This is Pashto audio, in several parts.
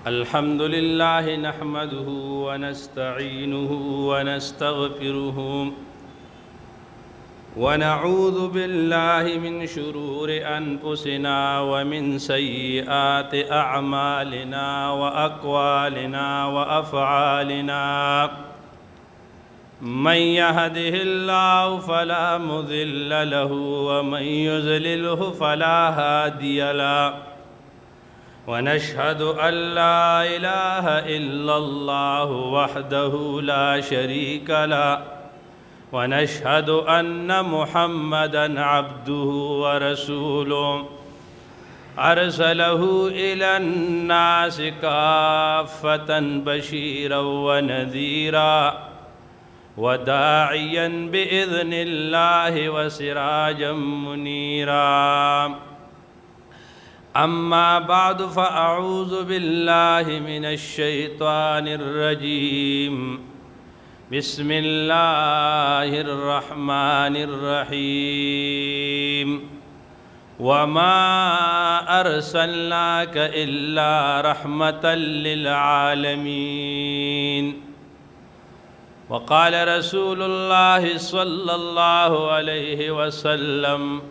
الحمد لله نحمده ونستعينه ونستغفره ونعوذ بالله من شرور أنفسنا ومن سيئات أعمالنا وأقوالنا وأفعالنا من يهده الله فلا مضل له ومن يضلله فلا هادي له ونشهد أن لا إله إلا الله وحده لا شريك له ونشهد أن محمدًا عبده ورسوله أرسله إلى الناس كافة بشيرا ونذيرا وداعيا بإذن الله وسراجا منيرا أما بعد فأعوذ بالله من الشيطان الرجيم بسم الله الرحمن الرحيم وما أرسلناك إلا رحمة للعالمين وقال رسول الله صلى الله عليه وسلم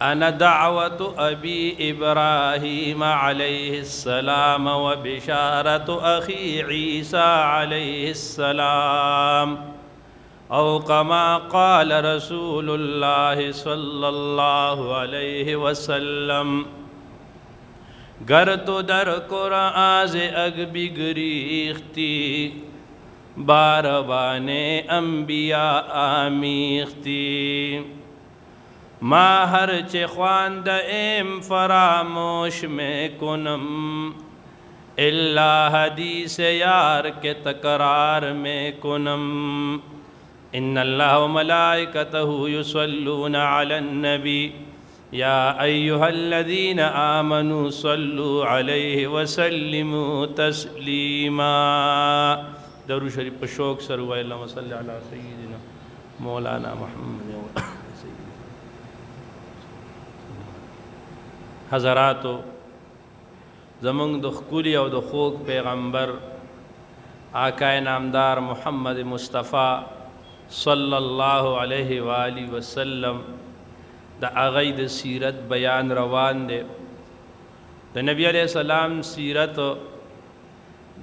أنا دعوة أبي إبراهيم عليه السلام وبشارة أخي عيسى عليه السلام أو كما قال رسول الله صلى الله عليه وسلم گر تو در قرآن اگ بگریختی باربان انبیاء آمیختی ما ہر چه خواند ایم فراموش میں کنم الا حدیث یار کے تکرار میں کنم ان اللہ و ملائکتہ یصلون علی النبی یا ایہا الذین آمنوا صلوا علیہ وسلموا تسلیما درود شریف پر شوق سر ہوئے اللہم صلی علی سیدنا مولانا محمد حضراتو زمونږ د ښکلي او د خوږ پیغمبر آقا نامدار محمد مصطفی صلی الله علیه و آله وسلم د هغې د سیرت بیان روان دی د نبی علیه السلام سیرت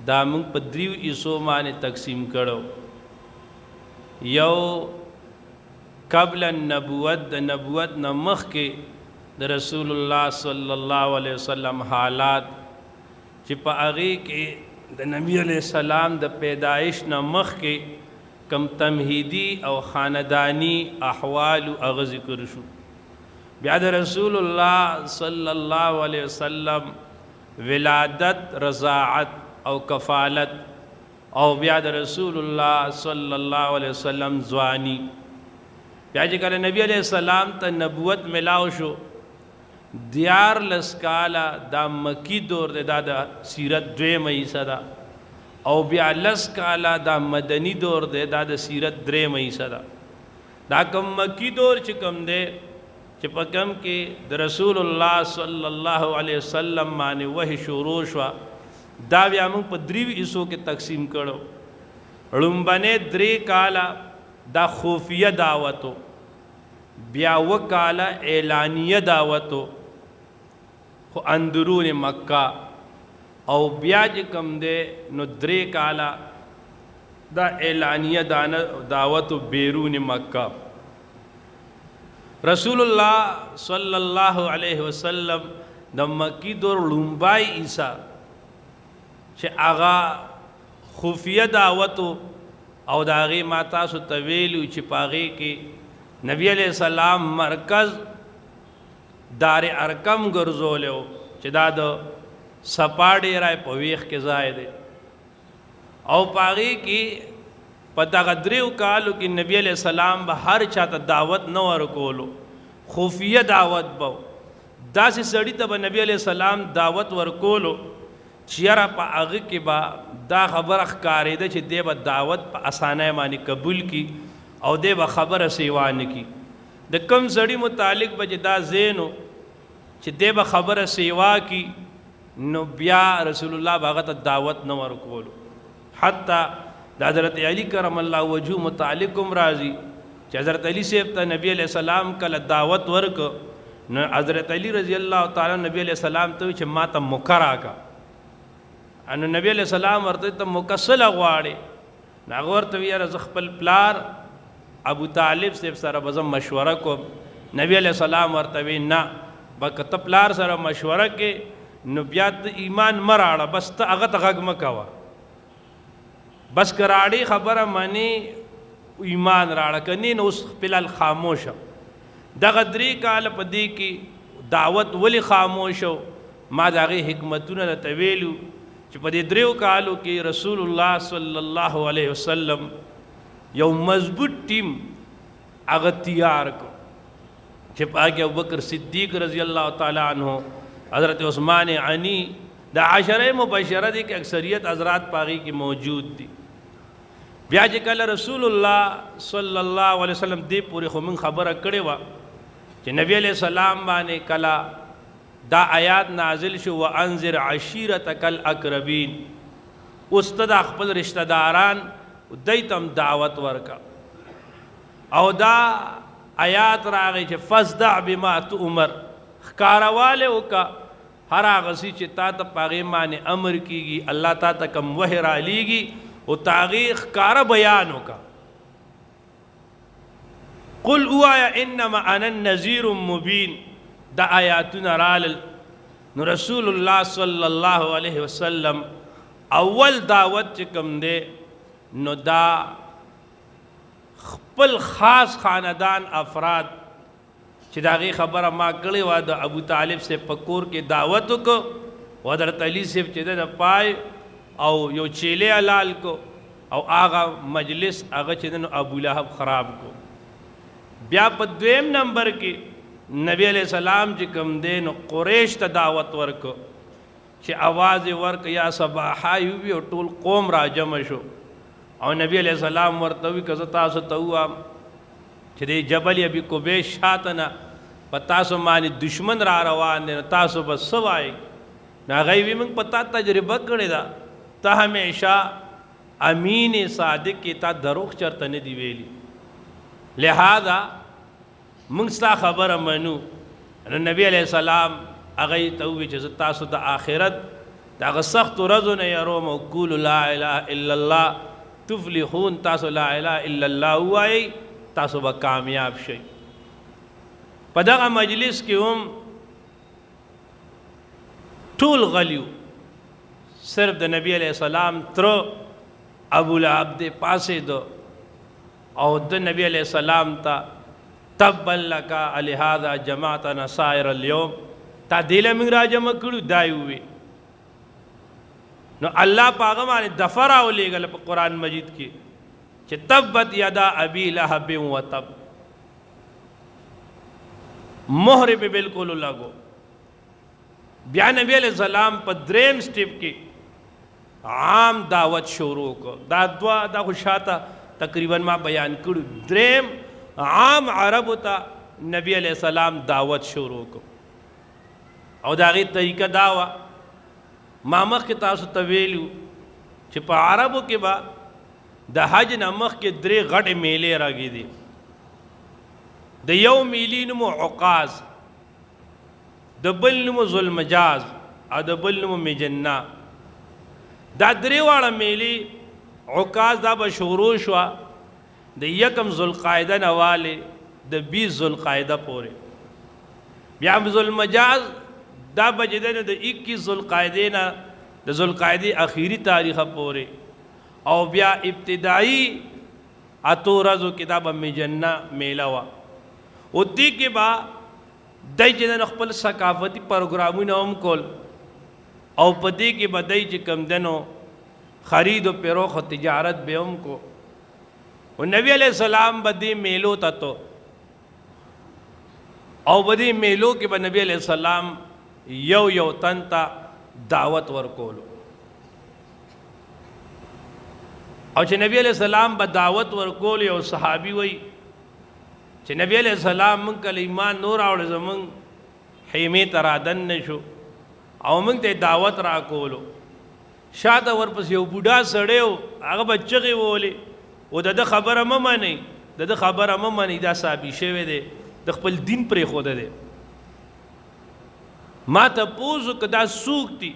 دا موږ په دریو حصو باندې تقسیم کړو یو قبل النبوت د نبوت نه مخکې د رسول الله صلی الله علیه وسلم حالات چې په هغې کې د نبی علیه السلام د پیدایش نه مخکې کم تمهیدی او خاندانی احوال هغه ذکر شو بیا د رسول الله صلی الله علیه وسلم ولادت رضاعت او کفالت او بیا د رسول الله صلی الله علیه وسلم ځوانی بیا چې کله نبی علیه السلام ته نبوت ملاو شو دیار لسکالا دا مکی دور دے دا سیرت دویم ایسا دا او بیا لسکالا دا مدنی دور دے دا سیرت دریم ایسا دا کم مکی دور چکم دے چپا کم کے دا رسول اللہ صلی اللہ علیہ وسلم مانے وحی شروع شوا دا بیا منگ پا دریوی ایسو کے تقسیم کرو رنبنے دری کالا دا خوفیہ دعوتو بیا وکالا اعلانیہ دعوتو خو اندرون مکہ او بیا چې کم دے نو درې کالا دا اعلانیہ دعوت بیرون مکہ رسول اللہ صلی اللہ علیہ وسلم د مکی دور لومبای عیسیٰ چې آغا خفیہ دعوتو او دا غی ما تاسو تویلو چې پاغی کې نبی علیہ السلام مرکز دار ارکم ګرځولیو چې دا د سپاډې رای په ویښ کې ځای دی او پاغې کې په دغه دریو کالو کې نبی علیہ السلام به هر چاته دعوت نه ورکولو خفیه دعوت به داسې سړي ته به نبی علیہ السلام دعوت ورکولو چې یاره په هغه کې به دا خبره ښکارېده چې دی به دعوت په اسانۍ باندې قبول کړي او دی به خبره سیوا نه کړي د کم سړي متعلق به چې دا ذهن و چې دی به خبره سیوا کړي نو بیا رسول الله باغت دعوت نو ورکولو. حتی د حضرت علی کرم الله وجهه متعلقم راضی چې حضرت علی صاحب ته نبی علیہ السلام کله دعوت ورک نو حضرت علی رضی الله تعالی نبی علیہ السلام ته چې ما ته مکرا کا انو نبی علیہ السلام ورته ته مکسل غواړي ناغه ورته یاره ز خپل پلار ابو طالب صاحب سره بزم مشوره کوم. نبی علیہ السلام ورته وی نه بکته پلار سره مشوره کې نو بیا د ایمان مراړه بس ته هغه ته غږ مکوه بس کراړي خبره مانی ایمان راړه کني نو اوس فلال خاموشه. دغه درې کال په دې کې دعوت ولی خاموشو ما د هغې حکمتونه ته ویلو چې په دې دریو کالو کې رسول الله صلی الله علیه وسلم یو مضبوط ټیم هغه تیار کو چې پاک ابوبکر صدیق رضی الله تعالی عنہ حضرت عثمان غنی د عشره مبشره دي کې اکثریت حضرات پاغي کې موجود دي. بیا چې کله رسول الله صلی الله علیه وسلم دې پوری خو من خبره کړې و چې نبی علیہ السلام باندې کلا دا آیات نازل شو وانذر عشیرتک الاقربین استاد خپل رشتہ داران دیتم دعوت ورکا او دا آیات راغی چې فصدع بما تؤمر خکارواله وکا هر هغه شی چې تا ته پاغه باندې امر کیږي الله تا ته کوم وحی را لیږي او تاغیخ کار بیان وکا. قل اوایا انما انا النذیر مبین دا آیاتنا رال نو رسول الله صلی الله علیه وسلم اول دعوت چې کوم دی نو دا خپل خاص خاندان افراد چې دا غي خبره ما کړې و د ابو طالب سے پکور کې دعوت وکړو و حضرت علی سے چې د پای او یو چیلے حلال کو او آغا مجلس آغا چې نو ابو لہب خراب کو. بیا په دویم نمبر کې نبی علیہ السلام چې کوم دی نو قریش ته دعوت ورکو چې आवाज ورک یا صباحا یو ټول قوم را جمع شو او نبی علیہ السلام ورته وی که تاسو ته وایم چې دی جبل ابي قبیش شاتنا په تاسو باندې دشمن را روان دي تاسو بس سوای نا غیبی من پتا تجربه کړی دا ته همیشه امین صادق کی تا دروغ چرته نه دی ویلی لہذا موږ ستا خبره منو. نبی علیہ السلام هغه ته وی چې تاسو د آخرت دغه سخت ورځو نه یروم او قول لا اله الا الله تفلحون تاسو لا اله الا الله وای تاسو به کامیاب شئ. په دغه مجلس کې هم ټول غلیو صرف د نبی علیہ السلام تر ابو لہب دے پاسے دو او د نبی علیہ السلام تا تبا لکا لہذا جماعتنا سائر اليوم تا دیل من را جمع کرو دائیوی نو اللہ پاغمانی دفر آولی گل پا قرآن مجید کی چھ تبت یدا ابی لہب و تب مہر پہ بالکل لگو. بیا نبی علیہ السلام پا دریم سٹیپ کی عام دعوت شروع کو دا خوشاتا تقریباً ما بیان کرو. دریم عام عرب تا نبی علیہ السلام دعوت شروع کو او داغی طریقہ دعوی ما مخ کی تاسو تویلو چھ پا عربو کے با دا حج نمخ کے درے غٹ میلے راگی دی. دا یو میلی نمو عقاز دا بل نمو ذوالمجاز او دا بل نمو مجنہ. دا درے والا میلی عقاز دا با شروع شوا دا یکم ذوالقائدہ نوالے دا 20 ذوالقائدہ پورے. بیا ذوالمجاز دا بجدن دا 21 ذوالقائدہ نا دا ذوالقائدہ اخیری تاریخ پورے او بیا ابتدائی اتو رزو کتاب مجنہ میلاوا. او دی کے با دای چې د خپل ثقافتی پروګرامونه هم کول او په دې کې به دای چې کم دنو خرید و فروخت تجارت به هم کو. او نبی علیہ السلام به دې میلو ته تو او به دې میلو کې به نبی علیہ السلام یو تن ته دعوت ورکولو او چې نبی علیہ السلام به دعوت ورکول یو صحابي وای چې نبی علیہ السلام من کله ایمان نور راوړ زمون خیمه ترادن نشو او موږ ته دعوت را کولو. شاته ورپسې یو بوډا سړی و، هغه به چغې وولې او د ده خبره مه منئ، د ده خبره مه منئ، دا صحابي شوی دی، د خپل دین پرېښوده دی. ما تپوس وکړه دا څوک دي؟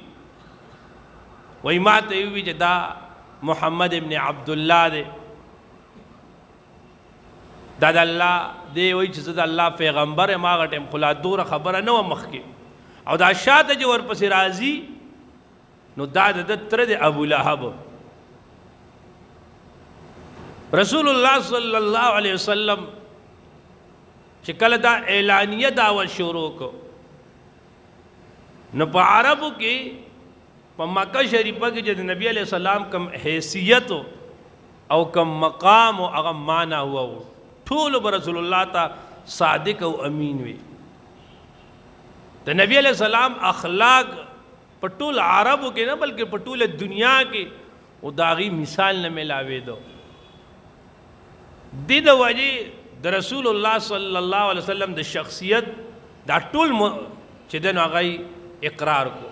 وایي ما ته یې وویل چې دا محمد ابن عبدالله دی، دا د الله دی. وایي چې زه د الله پیغمبر یم. هغه ټایم خو لا دوره خبره نه وه مخکې. او دا شاته چې ورپسې راځي نو دا د ده تره دی ابو لهب. رسول الله صلی الله علیه وسلم چې کله دا اعلانیه دعوت شروع کو نو په عربو کې په مکه شریفه کې چې د نبی علیہ السلام کم حیثیت او کم مقام او هغه معنی هوا ټول به رسول الله ته صادق او امین وي. د نبی علیہ السلام اخلاق په ټول عربو کې نه بلکې په ټوله دنیا کې او د هغې مثال نه میلاوېدو. دې د وجې د رسول الله صلی الله علیه وسلم د شخصیت دا ټول چې دی نو هغه اقرار کو.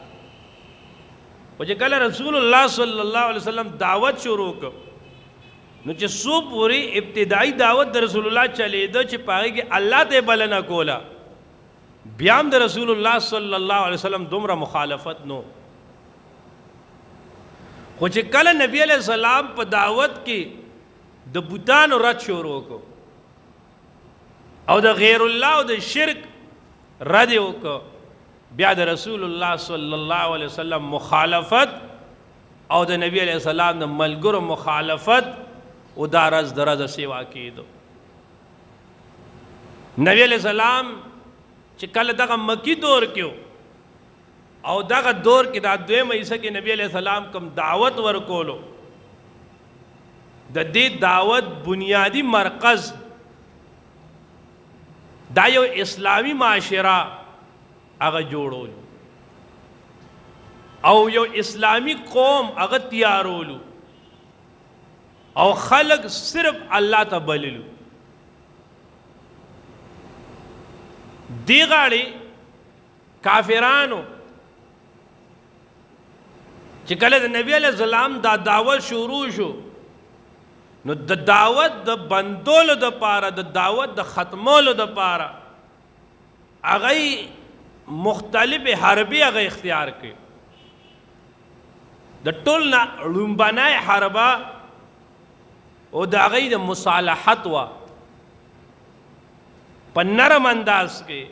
او چې کله رسول الله صلی الله علیه وسلم دعوت شروع کو نو چې څو پورې ابتدایي دعوت د رسول الله چلېده چې په هغې کې الله ته بلنه کوله، بیا هم د رسول الله صلی الله علیه وسلم دومره مخالفت نو. خو چې کله نبی علیہ السلام په دعوت کې د بوتانو رد شروع کو او د غیر الله او د شرک رد یې وکړو، بیا د رسول الله صلی الله علیه وسلم مخالفت او د نبی علیہ السلام د ملګرو مخالفت او دا رز د رز سیوا کېدو. نبی علیہ السلام چې کله دغه مکی دور کې او دغه دور کې دا دویمه حصه کې نبی علیہ السلام کوم دعوت ورکولو، د دې دعوت بنیادی مرکز دا یو اسلامی معاشره هغه جوړولو او یو اسلامی قوم هغه تیارولو او خلق صرف الله ته بللو. دی غاړې کافرانو چې کله د نبی علیہ السلام دا دعوت شروع شو نو د دعوت د بندولو د پاره د دعوت د ختمولو د پاره هغه مختلف حربي هغه اختیار کړي. د ټول نه لومبنای حربه او د هغې د مصالحت وه په نرم انداز کې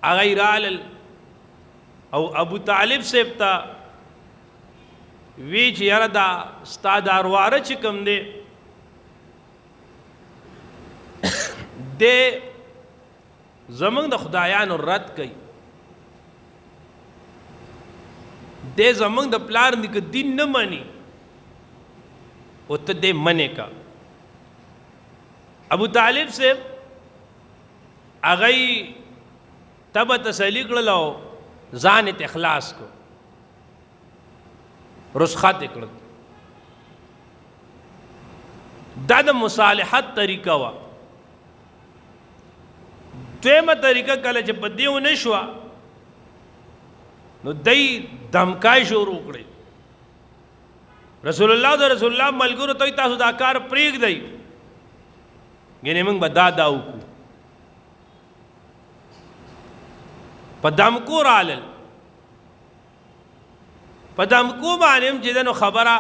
هغه رالل او ابو طالب صاحب ته وی چې یاره دا ستا دا ارواره چې کوم دی دی زمونږ د خدایانو رد کوي، دی زمونږ د پلار نیکه دین نه مني او ته دی منې کا. ابو طالب صاحب هغه ته به تسلي کړل او ځان یې اخلاص کو، رسخت یې کړل. دا د مصالحت طریقه وه. دویمه طریقه کله چې په دې ونه شوه نو دی دمکای شروع کړی. رسول الله د رسول الله ملګرو ته تاسو دا کار پرېږدئ، یعنې موږ به دا وکړو. په دمکو رالل، په دمکو باندې هم چې ده نو خبره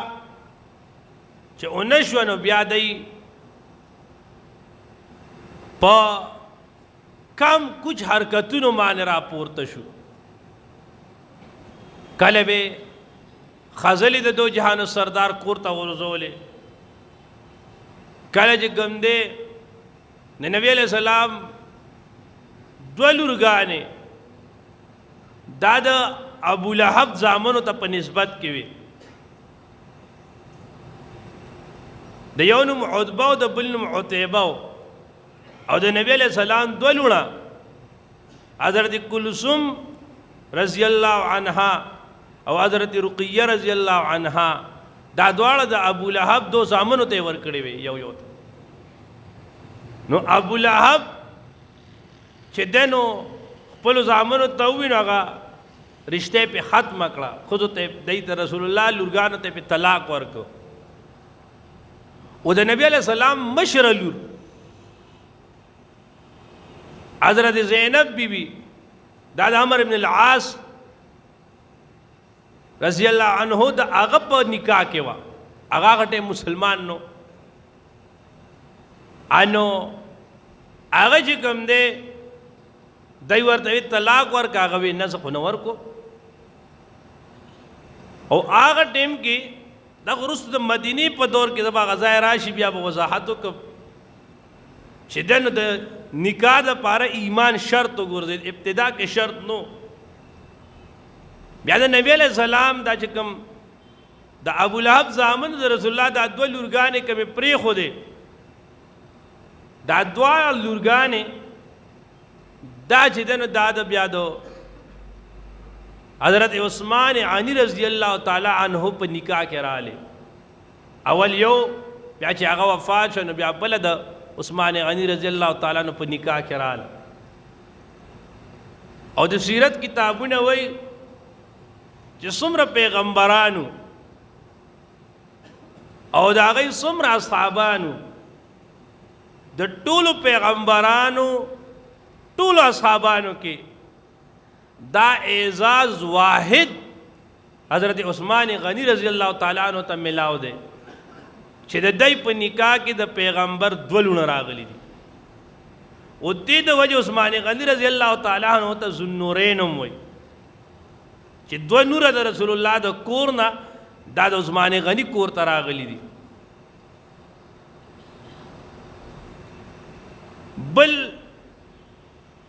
چې ونه شوه نو بیا دی په کم کچھ حرکتونو باندې راپورته شو. کله به خزلې د دو جهانو سردار کور ته غورځولې، کله چې کوم دی د نبي علیہ السلام دوه لورګانې دا د ابو لهب زامنو ته په نسبت کې وي. د یو نوم عتبه او د بل نوم عتیبه او د نبی علیہ السلام دوه لوڼه حضرت کلثوم رضی الله عنها او حضرت رقیه رضی الله عنها، دا دواړه د ابو لهب دو زامنو ته ورکړې وي یو ته. نو ابو لهب چې دی نو خپلو زامنو ته ووایي نو هغه رشته په ختم کړه، خود ته دیت رسول الله لورګانو ته په طلاق ورکو. او د نبی علیہ السلام مشر لور حضرت زینب بی بی دا د عمر ابن العاص رضی اللہ عنہ دا هغه په نکاح کې وا، هغه غټه مسلمان نو انو هغه چې کوم دی دای ورته طلاق ورک، هغه وی نه خو نه ورکو. او هغه ټیم کې دا ورسته د مدینه په دور کې د غزا راشي بیا په وضاحت وکړ چې دنه د نکاح د پاره ایمان شرط وګرځي، ابتدا کې شرط نو. بیا د نبی علیہ السلام دا چې کوم د ابو لهب زامن د رسول الله د دوه لورګانې کومې پرې خو دي، دا دوه لورګانې دا چې دنه دا د بیا دو حضرت عثمان غنی رضی الله تعالی عنہ په نکاح کې رااله. اول یو بیا چې هغه وفات شو نو بیا بل د عثمان غنی رضی الله تعالی عنہ په نکاح کې رااله. او د سیرت کتابونه وایي چې څومره پیغمبرانو او د هغې څومره اصحابانو، د ټولو پیغمبرانو ټولو اصحابانو کې دا اعزاز واحد حضرت عثمان غنی رضی اللہ تعالیٰ عنہ ته ملاو دی چې د دای په نکاح کې د پیغمبر دوه لونه راغلي دي. او دې د وجه عثمان غنی رضی اللہ تعالیٰ عنہ ته ذوالنورین هم وایي چې دوه نوره د رسول الله د کور نه دا د عثمان غنی کور ته راغلي دي. بل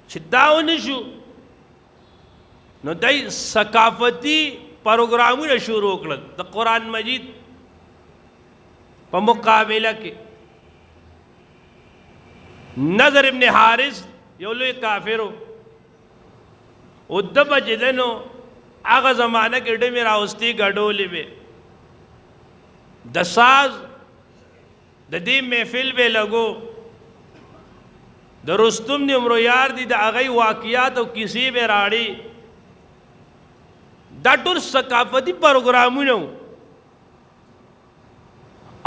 چې دا ونه شو نو دای ثقافتی پروګرامونه شروع کړل د قرآن مجید په مقابله کې. نظر ابن حارث یو لوی کافرو او د بجدنو هغه زمانه کې ډېمې راوستي ګډولې وې، د ساز د دې محفل به لګو، د رستم دی عمرو یار دی د هغې واقعات او کیسې به راړي. دا ټول ثقافتي پروګرامونه وو.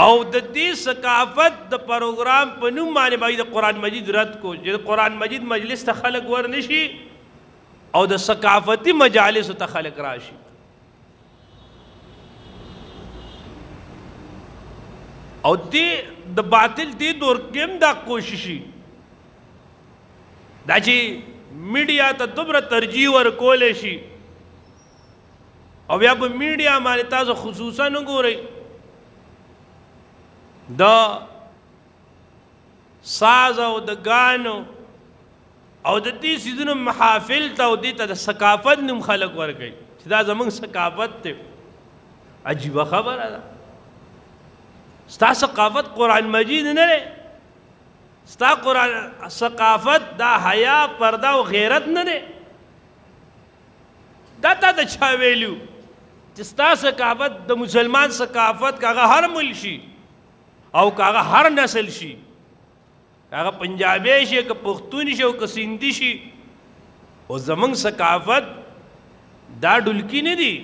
او د دې ثقافت د پروګرام په نوم باندې به د قرآن مجید رد کو چې د قرآن مجید مجلس ته خلک ورنشي او د ثقافتی مجالسو ته خلق راشي. او دې د باطل دې دور کې هم دا کوششي دا چې میډیا ته دومره ترجیح ورکولی شي او بیا په میډیا باندې تاسو خصوصا وګورئ د ساز او د ګانو او د دې سیدونو محافل ته او دې ته د ثقافت نوم خلق ورکوي چې دا زموږ ثقافت دی. عجیبه خبره ده. ستا ثقافت قرآن مجید نه دی، ستا قرآن ثقافت دا حیا پرده او غیرت نه دی. دا تا د چا ویلو چې ستا ثقافت د مسلمان ثقافت که هغه هر ملک شي او که هغه هر نسل شي، هغه پنجابی شي که پښتون شي او که سیندي شي، او زمونږ ثقافت دا ډولکی نه دي،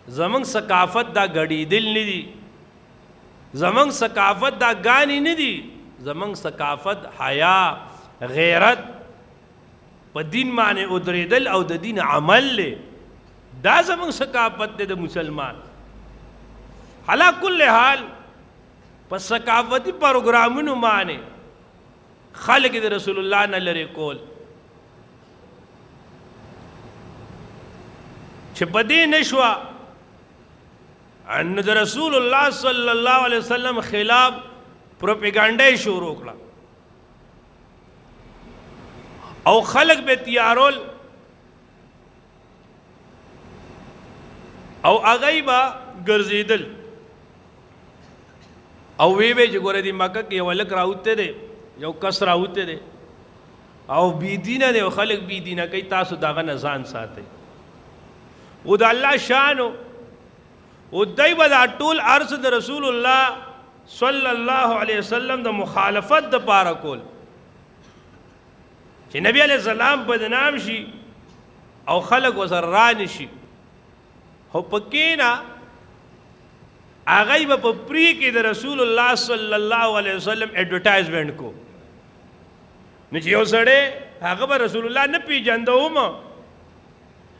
زمونږ ثقافت دا ګډېدل نه دي، زمونږ ثقافت دا ګانې نه دي، زمونږ ثقافت حیا غیرت په دین باندې ودرېدل او د دین عمل دی. دا زمونږ ثقافت دی د مسلمان. علا کل حال په ثقافتي پروګرامونو باندې خلق د رسول الله نه لرې کول چې په دې نشوه ان د رسول الله صلی الله علیه وسلم خلاف پروپیګانډا شروع کړه او خلق به تیارول او هغه به ګرځېدل او وی به چې ګوره دې مکه کې یو هلک راوته دی، یو کس راوته دی او بی دینه دی او خلق بی دینه کوي، تاسو دغه نه ځان ساتئ. او د الله شانو او دی به دا ټول عرض د رسول الله صلی الله علیه وسلم د مخالفت د پاره کول چې نبی علیہ السلام بدنام شي او خلق وسر رانشي هو پکینا هغه به په پری کې د رسول الله صلی الله علیه وسلم ایڈورټایزمنٹ کو نو چې یو سړی هغه به رسول الله نه پیژندوم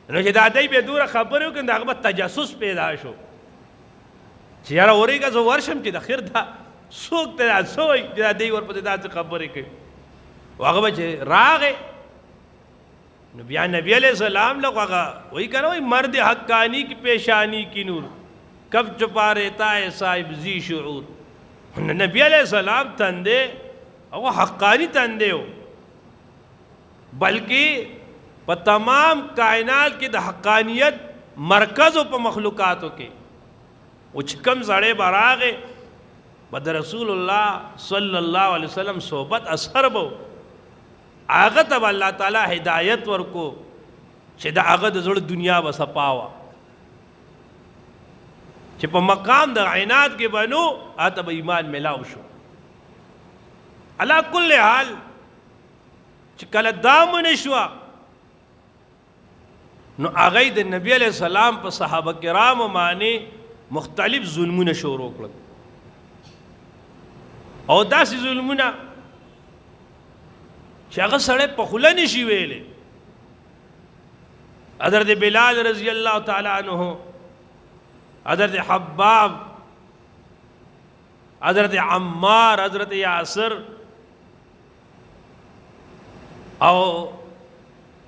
نو چې دا دای به دوره خبرو کې هغه به تجسس پیدا شو چې یاره اورېږه زه ورشم چې د خیر دا څوک ته دا څوی چې دا دی ورپسې داسې خبرې کوي هغه به چې راغې نو بیا نبی علیہ السلام لوگ وہی کہنا وہی مرد حقانی کی پیشانی کی نور کب چھپا رہتا ہے صاحب ذی شعور نبی علیہ السلام تندے وہ حقانی تندے ہو بلکہ پا تمام کائنات کی دا حقانیت مرکز ہو پا مخلوقاتوں کے وہ چکم زڑے براغے بد رسول اللہ صلی اللہ علیہ وسلم صحبت اثر بو آغا تب اللہ تعالی ہدایت ورکو چھ دا آغا دا زڑ دنیا بسا پاوا چھ پا مقام دا عینات کے بنو آتا با ایمان ملاو شو علا کل حال چھ کل دامن شوا نو آغای دا نبی علیہ السلام پا صحابہ کرام مانے مختلف ظلمون شروع کرد او دا سی ظلمون چې هغه سړی په خوله نشي ویلی حضرت بلال رضی اللہ تعالی عنہ حضرت حباب حضرت عمار حضرت یاسر او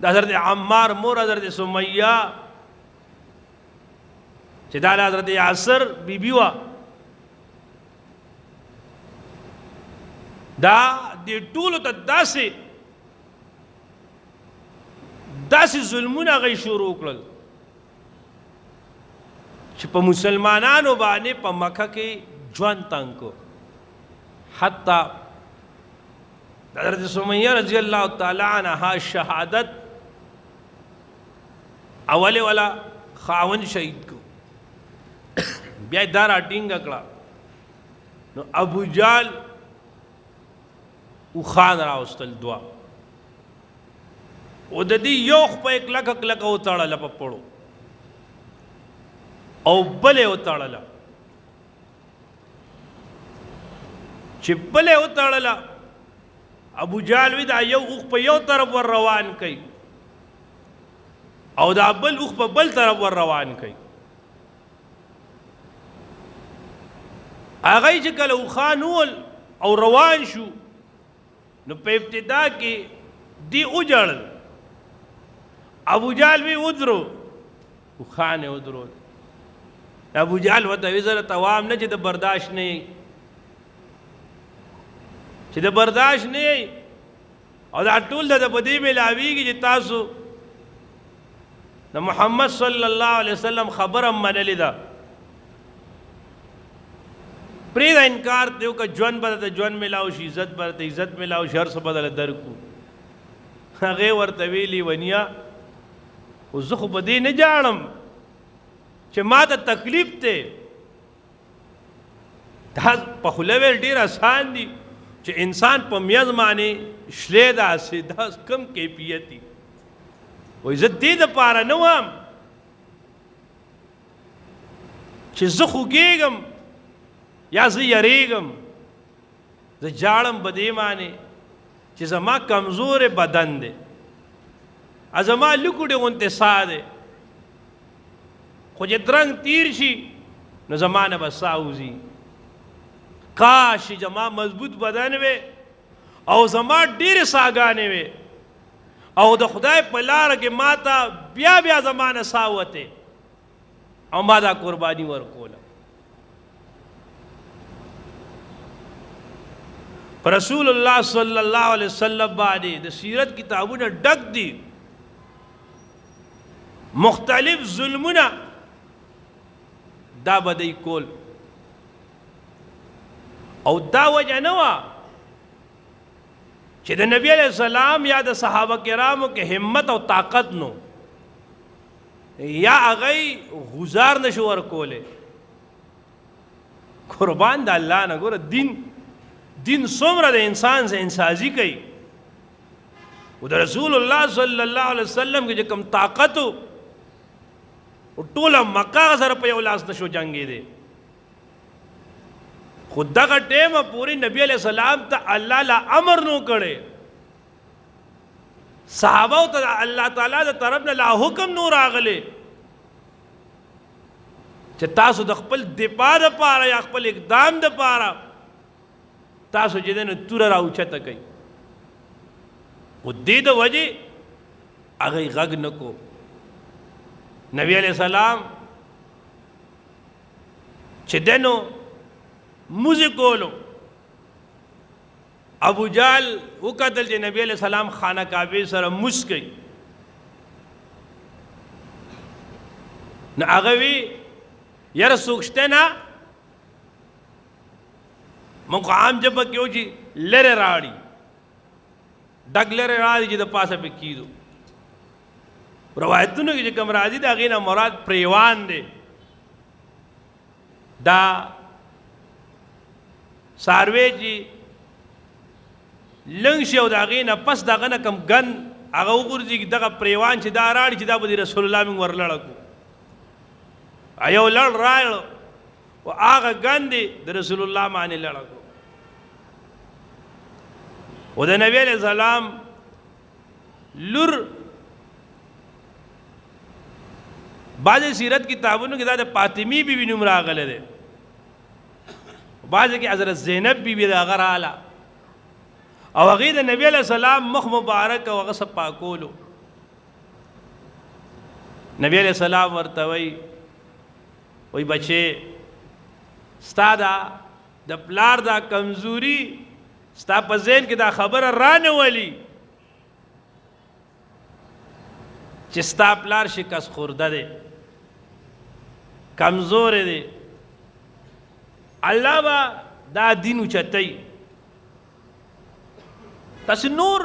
حضرت عمار مور حضرت سمیہ چې دا حضرت یاسر بی بی وا دا دی ټولو ته داسې ظلمونه غي شروع کړل چې په مسلمانانو باندې په مکه کې ژوند تنګ کو حتی حضرت سمیہ رضی اللہ تعالی عنہا شہادت اول والا خاون شہید کو بیا دارا ټینګ کړه نو ابو جال او خان راوستل دعا او د دې یو خو په کلک او تړله په پړو او بلې او تړله چې بلې او تړله ابو جال وی دا یو اوخ په یو طرف ور روان کړي او دا بل اوخ په بل طرف ور روان کړي هغه چې کله اوخان ول او روان شو نو په ابتدا کې دی اجړل ابو جال بھی ادرو خان ادرو ابو جال وته وزر توام نه چې د برداشت نه چې د برداشت نه او دا ټول د بدی ملاویږي چې تاسو د محمد صلی الله علیه وسلم خبره منلې ده پرې دا انکار دیو که ژوند بدل ژوند ملاو شي عزت بدل عزت ملاو شي هر څه بدل درکو هغه ورته ویلی ونیا او زه خو به دې نه جاړم چې ما ته تکلیف دی دا په خوله ویل ډېر اسان دي چې انسان په میز باندې شلی داسې دا کم کیفیت دي وایي زه دې دپاره نه وم چې زه خوږېږم یا زه یریږم زه جاړم په دې باندې چې زما کمزور بدن دی زما لکوډې غوندې ساه دی خو چې درنګ تیر شي نو زما نه به ساه وځي کاش زما مضبوط بدن وی او زما ډېرې ساګانې وی او د خدای په لاره کې ما ته بیا بیا زما نه ساه وتې او ما دا قرباني ورکوله رسول اللہ صلی اللہ علیہ وسلم باندې د سیرت کتابونه ډک دي مختلف ظلمونه دا بدی کول او دا وجه نه وه چې د نبی علیہ السلام یا د صحابه کرامو کې همت او طاقت نو یا هغوی غزار نشو ورکولی قربان د الله نه ګوره دین څومره د انسان ذهن سازی کوي او د رسول الله صلی الله علیه وسلم کې کوم طاقت او ټوله مکه سره په یو لاس نشو جنگي دي. خود دغه ټیمه پوری نبی علیہ السلام ته الله لا امر نو کړي، صحابه ته الله تعالی د طرف نه لا حکم نو راغلی چې تاسو د خپل دفاع لپاره یا خپل اقدام لپاره تاسو چې دنه تور راوچته کوي. و دې د وجه هغه غږ نکو. نبی علیہ السلام چې دنو موزی کولو، ابو جال وکتل چې نبی علیہ السلام خانہ کعبه سره مسکی نو هغه وی یاره څوک شته نه، موږ عام جبه کې و چې لرې راړي ډګ لرې راړي چې د پاسه پې کیدو. روایتونو کې چې کوم راځي د هغې نه مراد پریوان دی، دا څاروی چې لنګ شي او د هغې نه پس د هغه نه کوم ګن هغه وغورځي دغه پریوان چې دا راړي چې دا به د رسول الله موږ ورلړه کړو. یو لړ راړو او هغه ګن دی د رسول الله باندې لړه کړو. او د نبی علیہ السلام لور بعض سیرت کتابونو کې دا د فاطمی بی بی نوم راغلی دی، بعض کې حضرت زینب بی بی د هغه راله او هغې د نبی علیہ السلام مخ مبارک او هغه څه پاکولو. نبی علیہ السلام ورته وی بچې ستا د پلار دا کمزوري ستا په ذهن کې دا خبره رانه ولي چې ستا پلار شکست خورده دی، کمزور دی، الله با دا دین اوچتوي. تاسو نور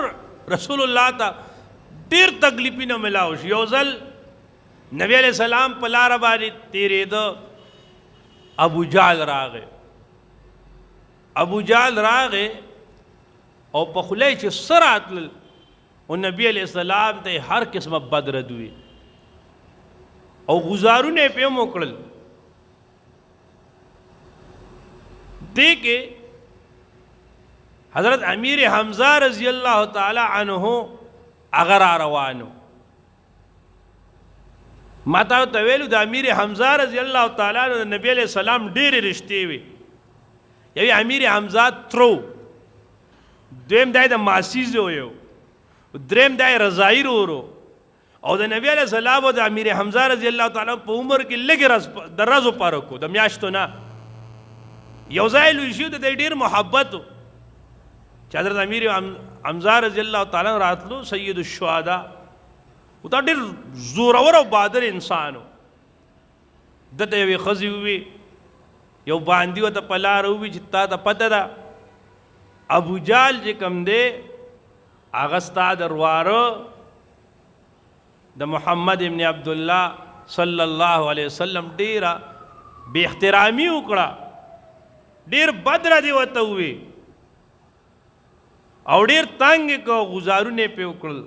رسول الله ته ډېر تکلیفونه ملاو شي. یو ځل نبی علیہ السلام په لاره باندې تېرېده، ابو جال راغی، ابو جال راغی او په خوله یې چې څه راتلل او نبی علیہ السلام ته هر قسمه بد رد وي او غزارونه یې پې هم وکړل. دې کې حضرت امیر حمزه رضی اللہ تعالی عنہ هغه را روانو. ما تا ته ویلو د امیر حمزه رضی الله تعالی عنہ د نبی علیہ السلام ډېرې رشتې وي. یو امیر حمزه ترو، دویم دای د ماسی زوی و، دریم دای رضائی رورو او د نبی علیہ السلام او د امیر حمزه رضی الله تعالی په عمر کې لږ د ورځو فرق و، د میاشتو نه. یو ځای لوی شو د ډېر محبت و چې حضرت امیر حمزه رضی الله تعالی راتلو سید الشهدا او دا ډېر زورور او بهادر انسان و. دته یوې ښځې ووي، یو باندي ورته په لاره ووي چې تا ته پته ده ابو جال چې کوم دی هغه ستا درواره د محمد ابن عبدالله صلی الله علیه وسلم ډېره بې احترامي وکړه، ډېر بد ردې ورته ووي او ډېر تنګ یې کړه، غزارونه یې پې وکړل.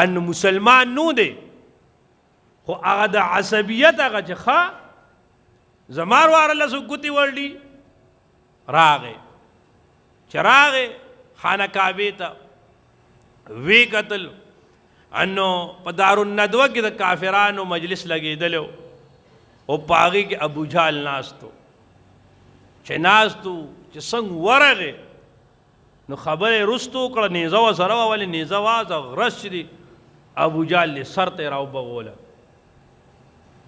ان مسلمان نو دی خو هغه د عصبیت هغه چې ښه زما واره لسو ګوتې ورډي راغی. چې راغی خانه کعبې ته وی کتل انو په دارالندوه کې د کافرانو مجلس لګېدلی او په هغې کې ابو جهل ناستو. چې ناستو چې څنګه ورغې نو خبره یې رستو وکړه، نیزه ورسره وه، ولې نیزه وازه غرس چې دی ابو جهل یې سر ته یې راوبغوله.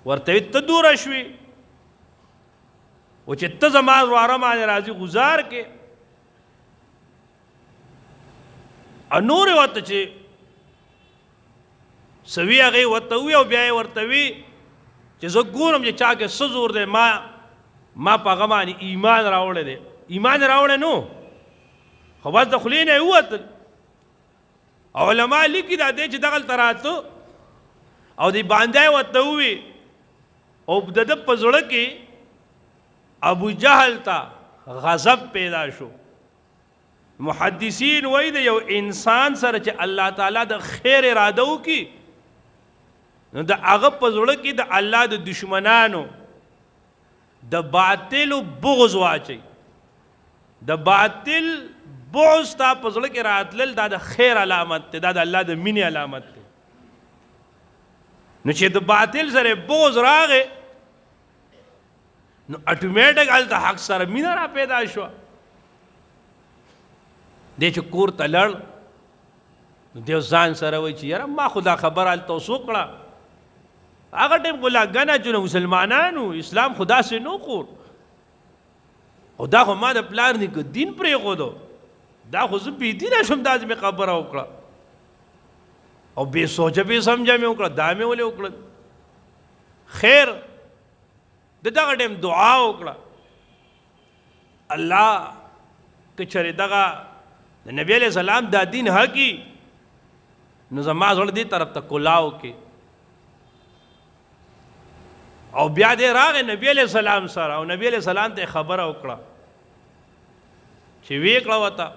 ورته وی ته دوره شوې و چې ته زما واره باندې راځي غزار کې. نور یې ورته چې څه وي هغې ورته ووي او بیا یې ورته وي چې زه ګورم چې چا کې څه زور دی، ما په هغه باندې ایمان راوړی دی. ایمان یې راوړی نو خو بس د خولې نه یې ووتل. علما لیکي دا دی چې دغلته راته او د باندې یې ورته ووي او د ده په زړه کې ابو جهل ته غضب پیدا شو. محدثین وایي د یو انسان سره چې الله تعالی د خیر اراده وکړي نو د هغه په زړه کې د الله د دشمنانو د باطل بغض واچي د باطل بغض تا په زړه کې راتلل دا د خیر علامت دی دا د الله د مینې علامت دی نو چې د باطل سره بغض راغی نو اټومیټک هلته حق سره مینه را پیدا شوه دی چې کور ته لړ نو دی ځان سره وایي چې یاره ما خو دا خبره هلته اوس وکړه هغه ټیم غلاګانه چې مسلمانانو اسلام خو داسې نو خور او دا خو ما د پلار نیکه دین پرېښودو دا خو زه بېدینه شوم داسې مې خبره وکړه او بې سوچه بې سمجه مې وکړه دا مې ولې وکړل خیر د دغه ټیم دعا وکړه الله که چېرې دغه د نبي علیه السلام دا دین حقي نو زما زړه دې طرف ته کلاو کې او بیا دې راغې نبی علیه السلام سره او نبی علیه السلام ته خبره وکړه چې ویې کړه ورته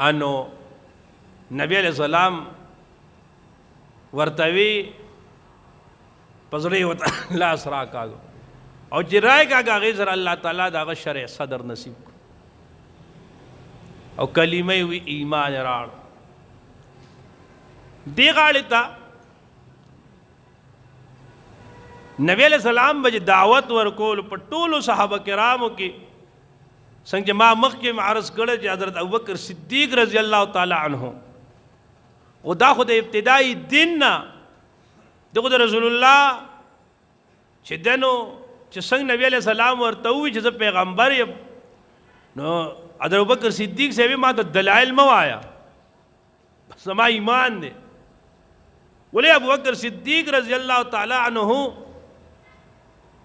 انو نبی علیه السلام ورته وی په زړه یې ورته لاس راکاږه او چې راکاږه هغې سره الله تعالی د هغه شرع صدر نصیب کړو او کلمه یې وی ایمان یې راړ دې غاړې ته نبی علیہ السلام بج دعوت ورکول په ټولو صحابه کرامو کې څنګه ما مخکې معرض کړی چې حضرت ابوبکر صدیق رضی الله تعالی عنه او دا خو د ابتدایي دین نه دغه د رسول الله چې دنو چې څنګه نبی علیہ السلام ورته ووایي چې زه پیغمبر یم نو حضرت ابوبکر صدیق صاحب ما ته دلایل مه وایه بس زما ایمان دی ولې ابوبکر صدیق رضی الله تعالی عنه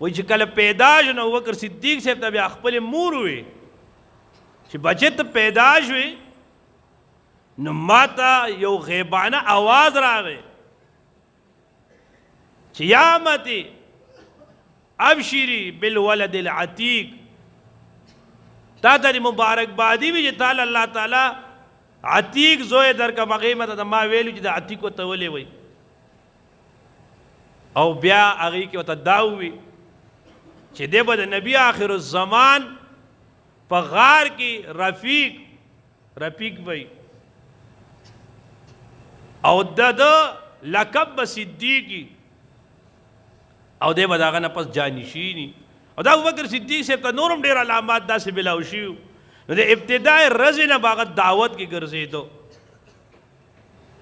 وایي چې کله پیدا شو نو ابوبکر صدیق صاحب ته بیا خپلې مور ووي چې بچې ته پیدا شوې نو ما ته یو غیبانه آواز راغی چې یا امتې ابشري بالولد العتیق تا ته مبارکبادي وي چې تعالی الله تعالی عتیق زوی درکړه هغې ماته د ما ویلو چې د عتیق ورته ولې وایي او بیا هغې کې ورته دا ووي چې دی به د نبي آخر الزمان په غار کې رفیق وي او د لقب به صدیقي او دی به د هغه نه پس جانشیني او دا ابوبکر صدیق صاحب ته نور هم ډېر علامات داسې ملاو شوي نو د ابتدای ورځې نه به هغه دعوت کې ګرځېدو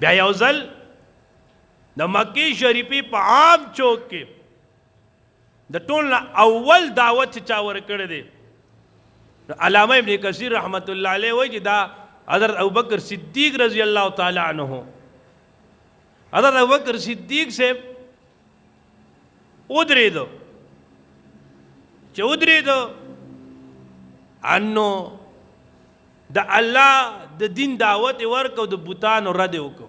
بیا یو ځل د مکې شریفې په عام چوک کې د ټول نه اول دعوت چې چا ورکړی دی علامه ابن کثیر رحمت الله علیه وایي چې دا حضرت ابوبکر صدیق رضی الله تعالی عنه حضرت ابوبکر صدیق صاحب ودرېدو چې ودرېدو انو د الله د دین دعوت یې ورکړو د بوتانو رد یې وکړو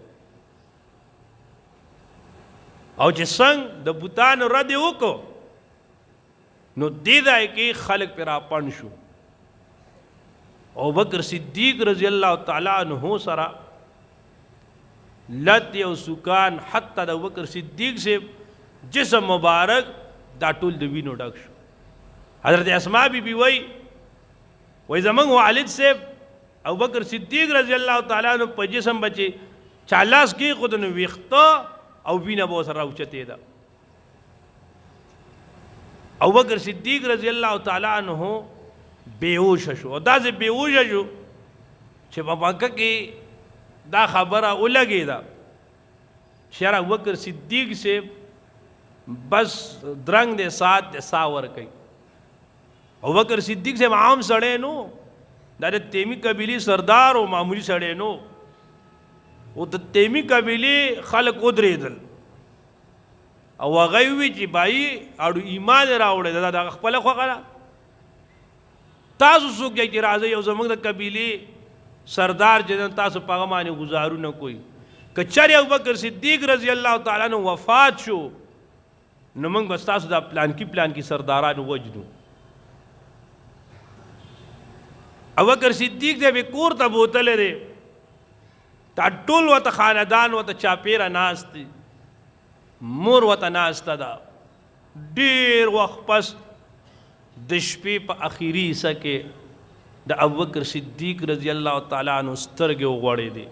او چې څنګه د بوتانو رد یې وکړو نو دې ځای کې خلک پرې راپڼ شو ابوبکر صدیق رضی الله تعالی عنہ سره لت او سکان حتی د ابوبکر صدیق سے جسم مبارک دا ټول د وینو ډک شو حضرت اسماء بی بی وای زمونږ والد صاحب ابوبکر صدیق رضی الله تعالی عنہ په جسم بچي چالاس کې خود نو ویخته او وینه به سره اوچته ده ابوبکر صدیق رضی الله تعالی عنہ بیهوش شو دا چې بیهوش شو چې په مکه کې دا خبره ولګېده چې ابوبکر صدیق سے بس درنګ دے سات دے سا ورکوي ابوبکر صدیق سے عام سړی نو دا د تیمی قبیلې سردار او معمولی سړی نو او د تیمی قبیلې خلک ودرېدل او هغه وی چې بای اړو ایمان راوړی دا د خپل خوغه تاسو څوک چې راځي یو زموږ د قبیلې سردار چې تاسو په باندې گزارو نه کوي کچره ابوبکر صدیق رضی الله تعالی عنہ وفات شو نو موږ بس تاسو دا پلان کې سردارانو وجدو ابوبکر صدیق دې به کور ته بوتلې دی تا ټول ورته خاندان ورته چاپېره ناست دي مور ورته ناسته ده ډېر وخت پس د شپې په اخري حصه کې د ابوبکر صدیق رضی الله تعالی عنہ سترګې وغوړېدې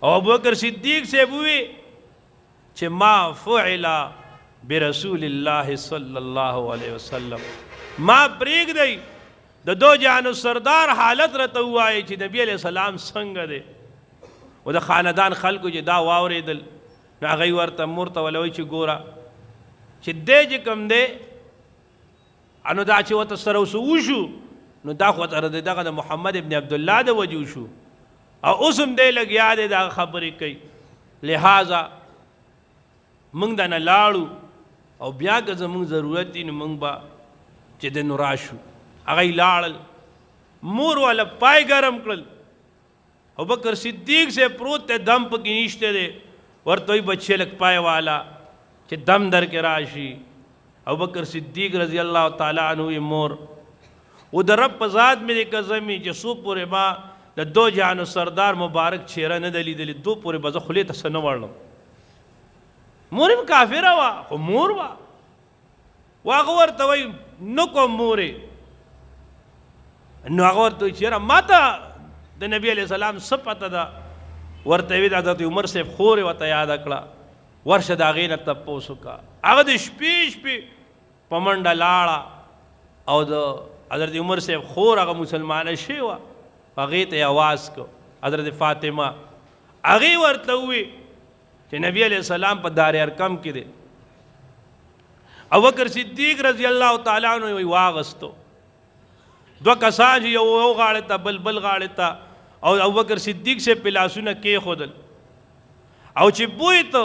او ابوبکر صدیق صاحب ووی چې ما فعل برسول الله صلی الله علیه وسلم ما پرېږدئ د دو جهانو سردار حالت راته ووایي چې نبی علیہ السلام څنګه دی و د خاندان خلکو چې دا واورېدل نو هغوی ورته مور ته ولوي چې ګوره چې دی چې کوم دی نو دا چې ورته سره اوس وشو نو دا خو ورته دغه د محمد ابن عبدالله د وجې وشو او اوس هم دی لګیا دی دا خبرې کوي لہذا موږ د نه لاړو او بیا که زموږ ضرورت دي نو موږ به چې د نو راشو هغوی لاړل مور والا پای ګرم کړل ابوبکر صدیق سے پروت تے دم پکی نشتے دے ورتوی بچے لگ پائے والا کہ دم در کے راشی ابوبکر صدیق رضی اللہ تعالیٰ عنہ مور وہ در رب ذات میں دے قزمی کہ سو پورے ما دا دو جانو سردار مبارک چیرہ ندلی دلی دو پورے بزا خلی تسنو ورنم مورم کافر وا خو مور وا واغور توی نکو موری نو اغور توی چیرہ ماتا د نبی علیہ السلام څه پته ده ورته وی د حضرت عمر صاحب خورې ورته یاده کړه ورشه د هغې نه تپوس وکړه هغه د شپې په منډه لاړه او د حضرت عمر صاحب خور هغه مسلمانه شوې وه هغې ته یې اواز کړ حضرت فاطمه هغې ورته ووی چې نبی علیہ السلام په دار ارقم کې دی ابوبکر صدیق رضی الله تعالی عنہ وی واغستو دو کسان چې یو غاړې ته بل غاړې ته او ابوبکر صدیق سے پلاسونه کېښودل او چې بوی ته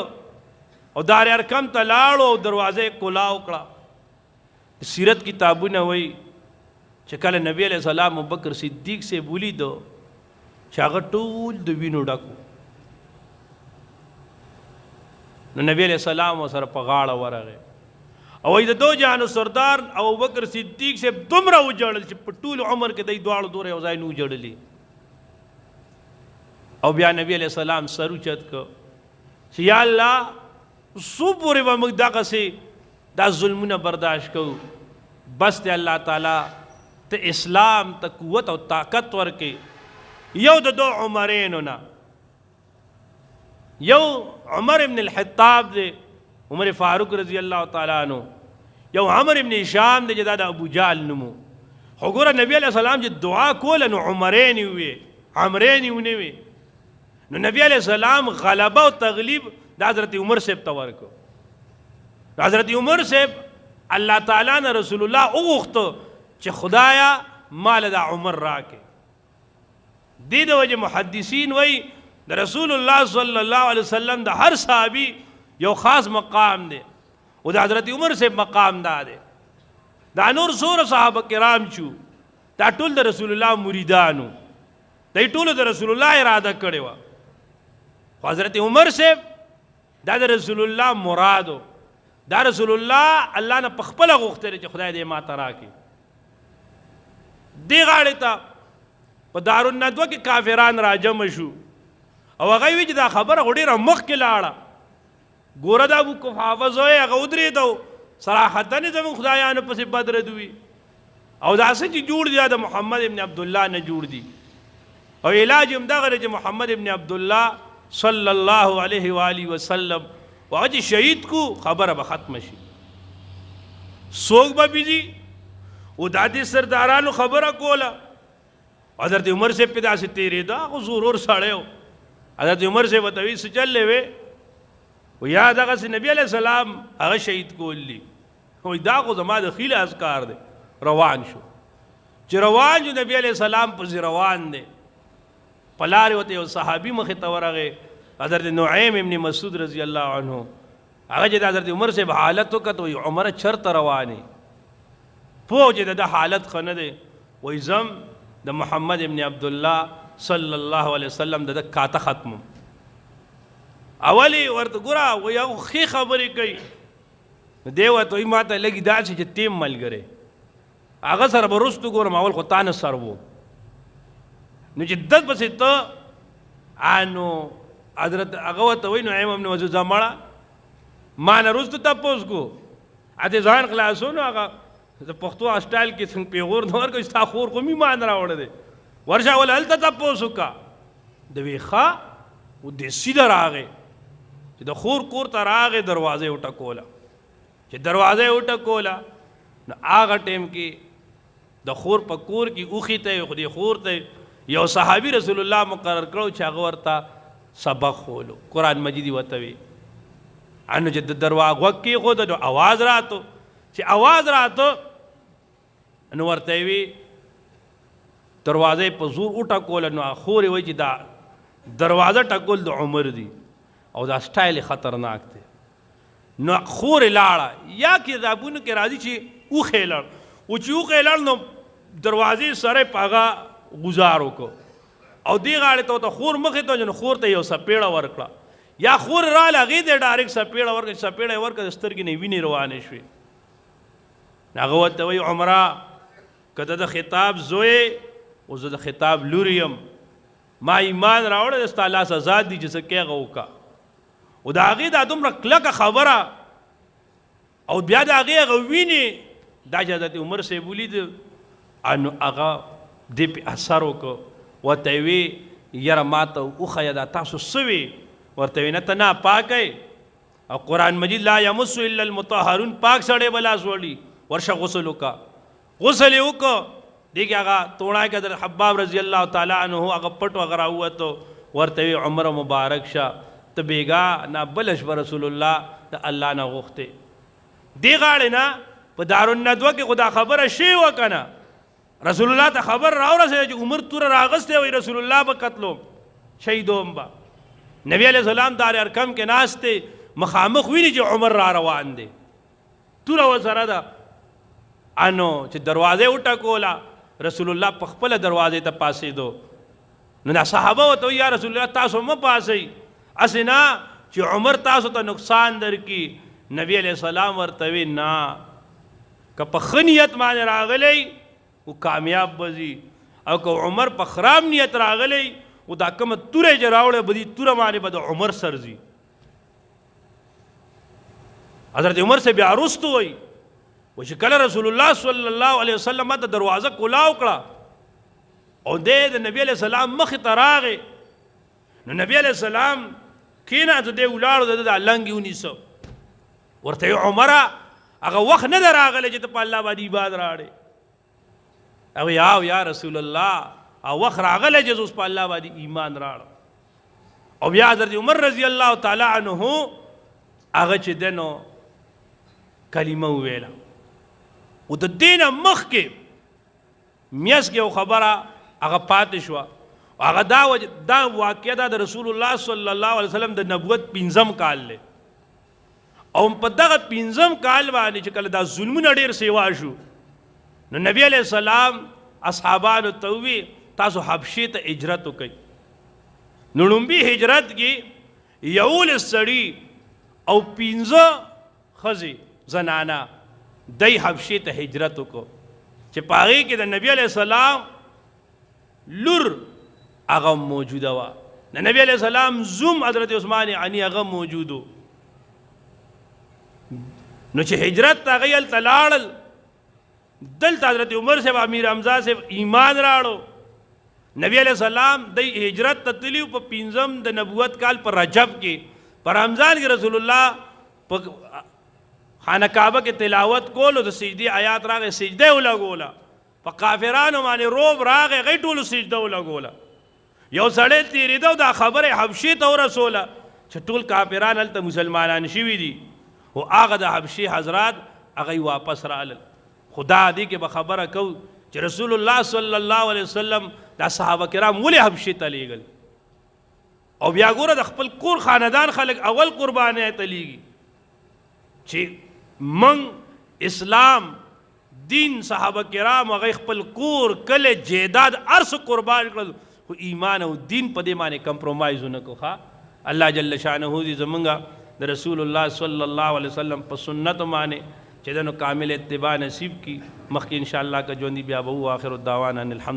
او دار ارقم ته لاړو او دروازه یې کلاو کړه سیرت کتابونه وایي چې کله نبی علیہ السلام ابوبکر صدیق سے ولیدو چې هغه ټول د وینو ډک نو نبی علیہ السلام ورسره په غاړه ورغی او د دو جهانو سردار او ابوبکر صدیق سے دومره وجړل چې په ټول عمر کې دی دواړو دوره یو ځای نه وجړلي او بیا نبی علیہ السلام سر اوچت کو چې یا الله څو پورې به موږ دغسې دا ظلمونه برداشت کوو بس دی الله تعالی ته اسلام ته قوت او طاقت ورکې یو د دو عمرینو نه یو عمر ابن الخطاب دی عمر فاروق رضی اللہ تعالیٰ عنہ یو عمر ابن هشام دی جدا دا ابو جال نمو خو ګوره نبی علیہ السلام چې دعا کوله نو عمرین وی عمرین ونه وی نو نبی علیہ السلام غلبه او تغلیب د حضرت عمر صاحب ته ورکو حضرت عمر صاحب الله تعالی نه رسول الله اوغخته چې خدایا مال دا عمر راکې دې د وجه محدثین وی د رسول الله صلی الله علیه وسلم د هر صحابي یو خاص مقام دی او د حضرت عمر سے مقام دا دی دا نور سور صحابه کرام چو دا ټول د رسول الله مریدانو دا ټول د رسول الله اراده کړې وه خو حضرت عمر سے دا د رسول الله مرادو دا رسول الله الله نه په خپله غوښتلی چې خدای دې ماته راکړي دې غاړې ته په دارالندوه کې کافران راجمع شو او هغوی وی چې دا خبره خو ډېره مخکې لاړه ګوره دا ابو قحافه زوی هغه ودرېدو صراحتاً زموږ خدایانو پسې بدرد وي او دا څه چې جوړ دي دا د محمد ابن عبدالله نه جوړ دي او علاج هم دغه دی چې محمد ابن عبدالله صلی الله علیه وآله وسلم هغه چې شهید کو خبره به ختمه شي څوک به بيځي او دا دې سردارانو خبره کوله حضرت عمر سے پې داسې تېرېده هغه ضرور سړی و حضرت عمر سے ورته وي څه چلې وې و یا دغسې نبی علیہ السلام هغه شهید کولی وایي دا خو زما د خیل اذکار دی روان شو چې روان شو نبی علیہ السلام پسې روان دی په لارې ورته یو صحابي مخې ته ورغی حضرت نعیم ابن مسعود رضی الله عنه هغه چې د حضرت عمر صاحب حالت وکړه وایي عمره چېرته روانې پوه چې د حالت ښه نه دی وایي زم د محمد ابن عبدالله صلی الله علیه وسلم د کاته ختمم اولی ورته ګوره وایي هغه ښې خبرې کوي دی ورته وایي ما ته لږ داسې چې تیم ملګری هغه سره به رستو ګورم اول خو تا نه سر و نو چې دد پسې ته نو حضرت هغه ورته وایي نعیم بن مسعود زمړه ما نه وروسته تپوس کو اته ځان خلاصو نو هغه د پښتو سټایل کې څنګه پیغور نه ورکوي ستا خور خو مې مان راوړی دی ورشه ول هلته تپوس وکړه د وی ښه و دې سیده راغی چې د خور کور ته راغی دروازه یې وټکوله چې دروازه یې وټکوله نو هغه ټیم کې د خور په کور کې اوښي ته خو دې خور ته یو صحابي رسول الله مقرر کړو چې هغه ورته سبق خولو قرآن مجید ورته وی انو چې د دروازه غوږ کېښوده نو اواز راته چې اواز راته نو ورته وی دروازه په زور وټکوله نو خورې وایي چې دا دروازه ټکول د عمر دی او دا سټایل خطرناک دی نو خورې لاړه یا کتابونو کې راځي چې اوښې لړ و چې اوښې لړ نو دروازې سره په هغه ګزار وکړو او دې غاړې ته ورته خور مخې ته نو خور ته یو سپېړه ورکړه یا خور راله هغې ته ډایرکټ سپېړه ورکړه چې سپېړه یې ورکړه د سترګې نه وینې روانې شوې هغه ورته وایي عمره که د خطاب زوی او زه د خطاب لور یم ما ایمان راوړی د ستا لاس ازاد دي چې څه کې هغه وکړه او د هغې دا دومره کلکه خبره او بیا د هغې هغه وینې دا چې حضرت عمر صاحب ولید نو هغه دې پې اثر وکړو ورته یې وی یاره ما ته وښیه دا تاسو څه وی ورته وی نه ته ناپاکی او قرآن مجید لا یمس الا المطهرون پاک سړی به لاس وړي ورشه غسل وکړه غسل یې وکړه دې کې هغه توړای کې حضرت حباب رضی الله تعالی عنه هغه پټ هغه راووتو ورته وی عمر مبارک شه ته بیګا نه بلش به رسول الله د الله نه غوښتې دې غاړې نه په دارالندوه کې خو دا خبره شوې وه که نه رسول الله ته خبر راورسېده چې عمر توره راغستی وی رسول الله به قتلوم شهیدوم به نبی علیه السلام دار ارکم کې ناست دی مخامخ ویني چې عمر را روان دی توره ورسره ده انو چې دروازه یې وټکوله رسول الله په خپله دروازې ته پاسېدو نو دا صحابه ورته وایي یا رسول الله تاسو مه پاسئ هسې نه چې عمر تاسو ته نقصان درکړي نبی علیه السلام ورته وی نه که په ښه نیت باندې راغلی او کامیاب به ځي او که عمر په خراب نیت راغلی او دا کومه توره یې چې راوړی به دې توره باندې به د عمر سر ځي حضرت عمر سے بیا وروستو وایي و چې کله رسول الله صلی الله علیه وسلم ته دروازه کولاو کړه او دی د نبی علیه السلام مخې ته راغی نو نبی علیه السلام کېناسته دی ولاړو د ده لنګ یې ونیسه ورته یې عمره هغه وخت نه ده راغلی چې ته په الله باندې ایمان راړې او یا رسول الله او وخت راغلی چې زه اوس په الله باندې ایمان راړم او بیا حضرت عمر رضی الله تعالی عنه هغه چې دی نو کلمه وویله او د دې نه مخکې میاشت کې یو خبره هغه پاتې شوه هغه دا واقعه ده د رسول الله صلی الله علیه وسلم د نبوت 5م کال دی او په دغه 5م کال باندې چې کله دا ظلمونه ډېر سیوا شو نو نبی علیه السلام اصحابانو ته ووی تاسو حبشې ته هجرت وکئ نو لومبي هجرت کې 11 سړي او 15 ښځې زنانه دی حبشې ته هجرت وکړو چې په هغې کې د نبي علیه السلام لور هغه موجوده وه د نبي علیه السلام زوم حضرت عثمان غني هغه موجود و نو چې هجرت ته هغوی هلته لاړل دلته حضرت عمر صاحب امیر حمزه صاحب ایمان راړو نبی علیه السلام دی هجرت ته تلي په 5م د نبوت کال په رجب کې په رمضان کې رسول الله په خانه کعبه کې تلاوت کولو د سجدې آیات راغی سجده یې ولګوله په کافرانو باندې روب راغی هغوی ټولو سجده ولګوله یو سړی تېرېده او دا خبره حبشې ته ورسوله چې ټول کافران هلته مسلمانان شوي دي او هغه د حبشې حضرات هغوی واپس رالل خو دا دې کې به خبره کوو چې رسول الله صلی الله علیه وسلم دا صحابه کرام ولې حبشې ته لیږل او بیا ګوره د خپل کور خاندان خلک اول قربانۍ ته لیږي چې من اسلام دین صحابه کرام هغوی خپل کور کلی جیداد هر څه قربان کړل خو ایمان او دین په دې باندې کمپرومایز ونه کړو ښه الله جل شانه دې زمونږ د رسول الله صلی الله علیه وسلم په سنت باندې چې د نو کامل اتباع نصیب کی مخکې انشاءالله که ژوندي بیا به وو آخر الدعوانا ان الحمد